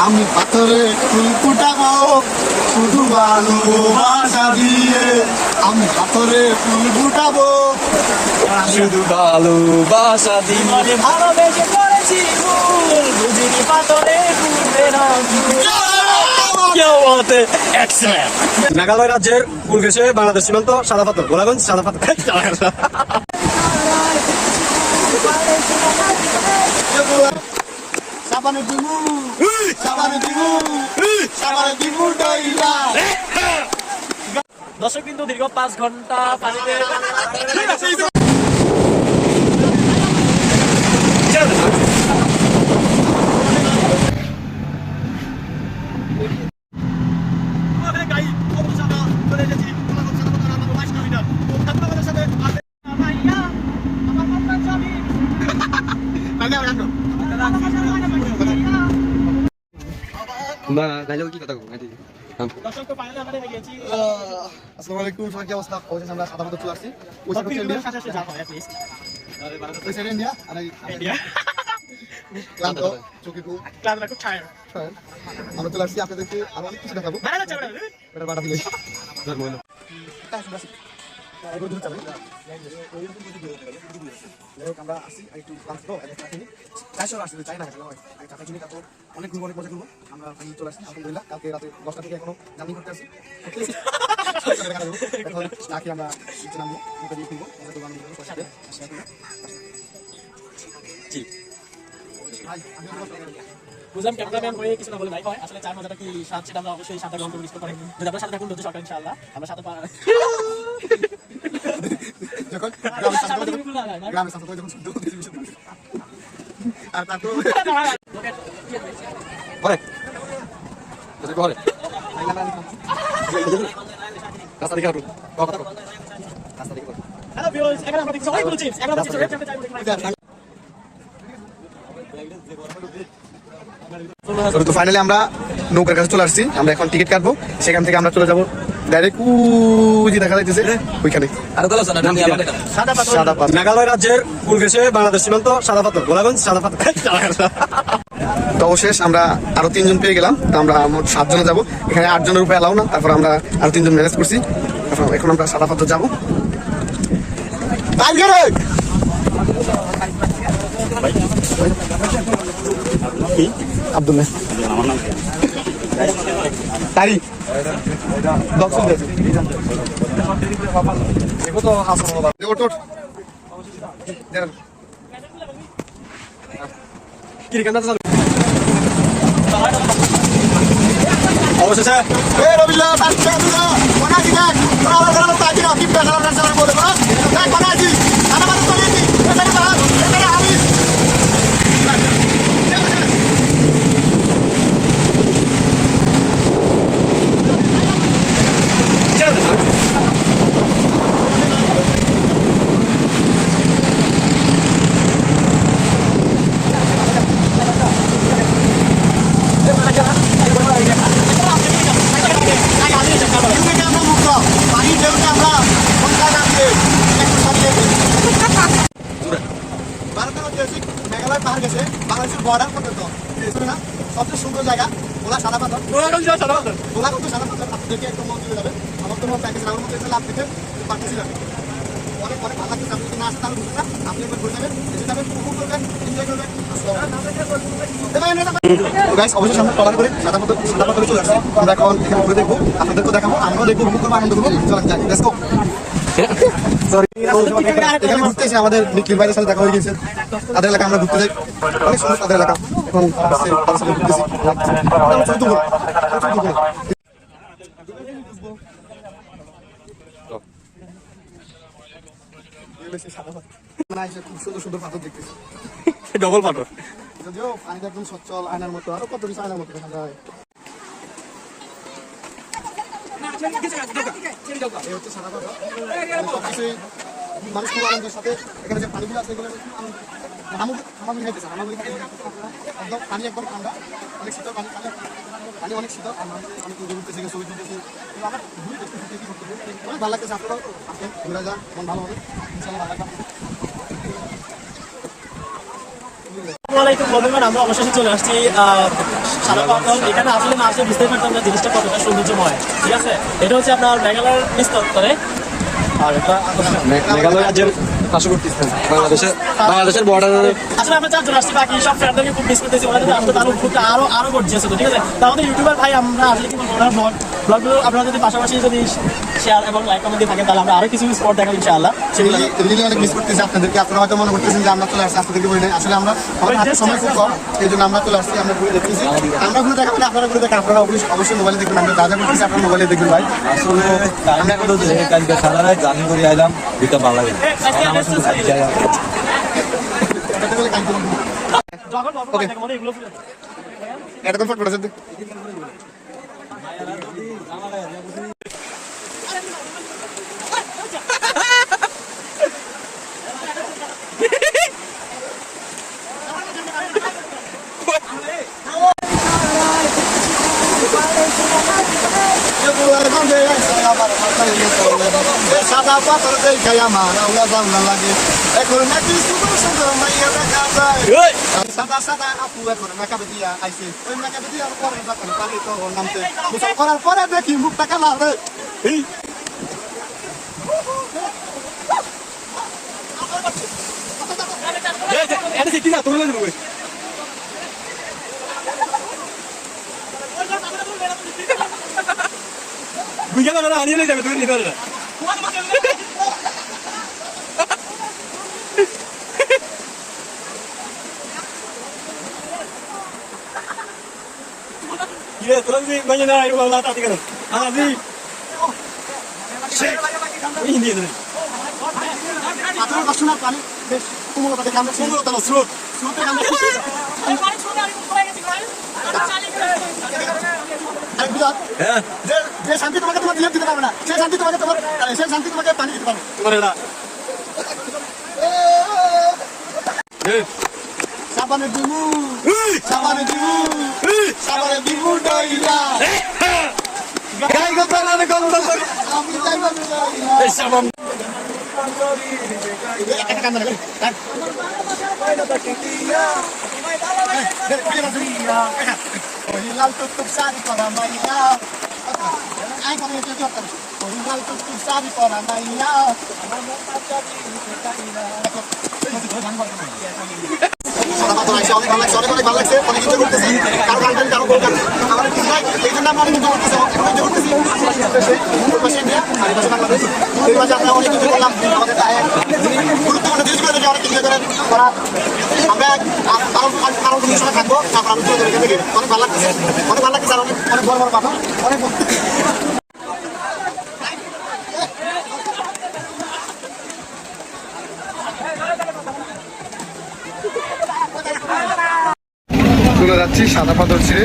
আমি পাথরে ফুল ফুটাবো শুধু ভালোবাসা দিয়ে, আমি পাথরে ফুল ফুটাবো শুধু ভালোবাসা দিয়ে। ভালোবেসে করেছি ভুল, বুঝিনি পাথরে ফুটবে না। মেঘালয় রাজ্যের কুল ঘেঁষে বাংলাদেশ সীমান্ত সাদা পাথর, গোলাগঞ্জ সাদা পাথর। সাবানে দিমু, সাবানে দিমু, সাবানে দিমু ডাইলা। দর্শক বিন্দু দীর্ঘ 5 ঘন্টা পানিতে আসসালামু আলাইকুম, সবাই কি অবস্থা? অবশেষে আমরা সাদা পাথর চলে আসছি। ওই সাইডে ইন্ডিয়া আর ইন্ডিয়া ক্লান্ত, চোখে খুব আমরা চলে আসছি। আপনাদেরকে আরো অনেক কিছু দেখাবো। এটা বাটা দিলে আমরা আসছি একটু ক্লান্ত, চাই না অনেক ঘুরবো, অনেক মজা করবো। আমরা চলে আসছি আলহামদুলিল্লাহ। কালকে রাতে 10টা থেকে এখনো জার্নি করতে আসছি। আমরা নামবো, মুখে দিয়ে খুলবো, বুঝলাম ক্যামেরাম্যান হয়ে কিছু না বলে ভাই হয় আসলে চার মজাটা কি স্বাদ সেটা আমরা অবশ্যই সাথে গ্রহণ করবো, করেন যদি আপনার সাথে থাকুন ধৈর্য সরকার ইনশাআল্লাহ আমরা সাথে যখন গ্রামের সাথে যখন শুদ্ধ আর তারপর রাস্তা দেখে হাঁটুন, রাস্তা দেখে হ্যালো ভিউয়ার্স, এখানে আমরা দেখছি অনেকগুলো চিপস, এখন আমরা রেড চ্যাপটা তো ফাইনালি আমরা নৌকার কাছে চলে আসছি। আমরা এখন টিকিট কাটবো, সেখান থেকে আমরা চলে যাবো ডাইরেক্ট যে দেখা যাইতেছে ওইখানে সাদা পাথর। মেঘালয় রাজ্যের কুল ঘেঁষে বাংলাদেশ সীমান্ত সাদা পাথর, গোলাগঞ্জ সাদা পাথর। তো অবশেষ আমরা আরো 3 জন পেয়ে গেলাম। তো আমরা মোট 7 জনে যাবো, এখানে 8 জনের উপরে এলাও না। তারপর আমরা আরো 3 জন ম্যানেজ করছি। এখন আমরা সাদা পাথর যাবো। আব্দুল্লাহ তারিখ অবশেষে মেঘালয় পাহাড় গেছে বাংলাদেশের বর্ডার পর্যন্ত না সবচেয়ে সুন্দর জায়গা ওলা সাদা পাথর, ওলা কিন্তু সাদা পাথর। আপনাদেরকে একদম মন চলে যাবে। আমার তো প্যাকেজ আমার মধ্যে লাভ দিতে পারতেছিলাম। অনেক অনেক ভালো লাগছে। আপনি যদি না আসতে তাহলে বুঝবেন না। আপনি একবার ঘুরে যাবেন, এসে যাবেন, উপভোগ করবেন, এনজয় করবেন। অবশ্যই আমরা ট্রলার করে সাদা পাথরে চলে আসছি। আমরা এখন এখানে ঘুরে দেখবো, আপনাদেরকেও দেখাবো, আমরাও দেখবো, উপভোগ করবো, আনন্দ করবো। চলেন যাই, লেটস গো। এখানে ঘুরতে এসে আমাদের নিখিল ভাইয়ের সাথে দেখা হয়ে গেছে। তাদের এলাকা আমরা ঘুরতে যাই, অনেক সুন্দর তাদের এলাকা। এখন তাদের সাথে ঘুরতেছি। খুব সুন্দর সুন্দর পাথর দেখতেছি, ডবল পাথর। যদিও পানিটা একদম সচ্ছল আয়নার মতো, আরো কত কিছু আয়নার মতো দেখা যায়। মানুষ খুব আনন্দের সাথে এখানে যে পানিগুলো আছে এগুলো একদম পানি একদম ঠান্ডা, অনেক শীতল পানি, পানি অনেক শীতল। আমি তো ঘুরতেছি, ছবি তুলতেছি, অনেক ভালো লাগতেছে। আপনারাও আসেন, ঘুরে যান, মন ভালো হবে, ইনশাআল্লাহ ভালো লাগবে। আসসালামাইকুম বন্ধুগণ, আমরা অবশেষে চলে আসছি সাদা পাথর। এখানে আসলে না আসলে বুঝতেই পারতাম না জিনিসটা কতটা সৌন্দর্যময়। ঠিক আছে, এটা হচ্ছে আপনার মেঘালয়ের নিস্তরে, আর এটা মেঘালয় রাজ্যের পার্শ্ববর্তী স্থান বাংলাদেশের বর্ডারে। আসলে আমরা চারজন আসছি, বাকি সব ফ্রেন্ডদেরকে খুব মিস করতেছি। ওরা যদি আসতো তার উপরটা আরো গর্জিয়াস হতো। ঠিক আছে, তা আমাদের ইউটিউবার ভাই আমরা আসলে কি বলবো, ওনার ব্লগগুলো আপনারা যদি পাশাপাশি যদি শেয়ার এবং লাইক কমেন্ট দিয়ে থাকেন তাহলে আমরা আরো কিছু স্পট দেখাবো ইনশাআল্লাহ। সেগুলো রিলি অনেক মিস করতেছি আপনাদেরকে। আপনারা হয়তো মনে করতেছেন যে আমরা চলে আসছি, আপনাদেরকে বলি নাই। আসলে আমরা আমাদের হাতে সময় খুব কম, এই জন্য আমরা চলে আসছি। আমরা ঘুরে দেখতেছি, আমরা ঘুরে দেখাবো না, আপনারা ঘুরে দেখেন। আপনারা অবশ্যই মোবাইলে দেখবেন। আমরা যা যা করতেছি আপনারা মোবাইলে দেখবেন ভাই। আসলে টাইমটা কত কালকে সারা রাত জার্নি করে আইলাম, দুইটা ভালো লাগে। যখন এগুলো এটা কোন ফটো আছে? সাদা পাথর দেখে আমার আউলা জাউলা লাগে, এখন নাকি সুন্দর সুন্দর মাইয়া দেখা যায়। সাদা সাদা আপু এখন মেকআপে দিয়া আইছে, ওই মেকআপে দিয়া পরে যখন পানি তো নামতে গোসল করার পরে দেখি মুখটা কালা রে। হারিয়ে যাবে তুমি নিতে পারবে। Iya, terus sih banyak dah ibu Allah tak tinggal. Ah, sih. Ini dia. আপনার কষ্ট না পানি বেশ কোমলতা দেখে আমরা কোমলতা না স্রোত স্রোতে আমরা হ্যাঁ, যে শান্তি তোমাকে তোমার দিয়ে দিতে পারবে না, সেই শান্তি তোমাকে তোমার সেই শান্তি তোমাকে পানি দিতে পারবে। তোমার এটা। সাবানে দিমু সাবানে দিমু সাবানে দিমু ডাইলা গাই কথা না কথা করে। আমি যাইবা ডাইলা এই সাবান একটা কাম না কাট ওই লাল টুকটুক শাড়ি পরা মাইয়া আই করে যেতে হতো ওই লাল টুকটুক শাড়ি পরা মাইয়া আমার মনটা চাবি ডাইলা সাদা পাথর আইসা অনেক ভালো লাগছে, অনেক ভালো লাগছে, অনেক এনজয় করতেছি। কারো গান কারো বউ গান আমার কিছু নাই, এই জন্য আমরা অনেক এনজয় করতেছি, এনজয় করতেছি। পাশে ইন্ডিয়া আর এই পাশে বাংলাদেশ, এই মাঝে আমরা অনেক এনজয় করলাম। আমাদের গুরুত্বপূর্ণ জিনিসগুলো দেখে অনেক এনজয় করা। আমরা আরো কোনো সময় থাকবো, তারপর আমি চলে যাবো এখান থেকে। অনেক ভালো লাগছে, অনেক ভালো লাগছে। আর অনেক অনেক বড় বড় পাথর, অনেক চলে যাচ্ছি সাদা পাথর ছিঁড়ে।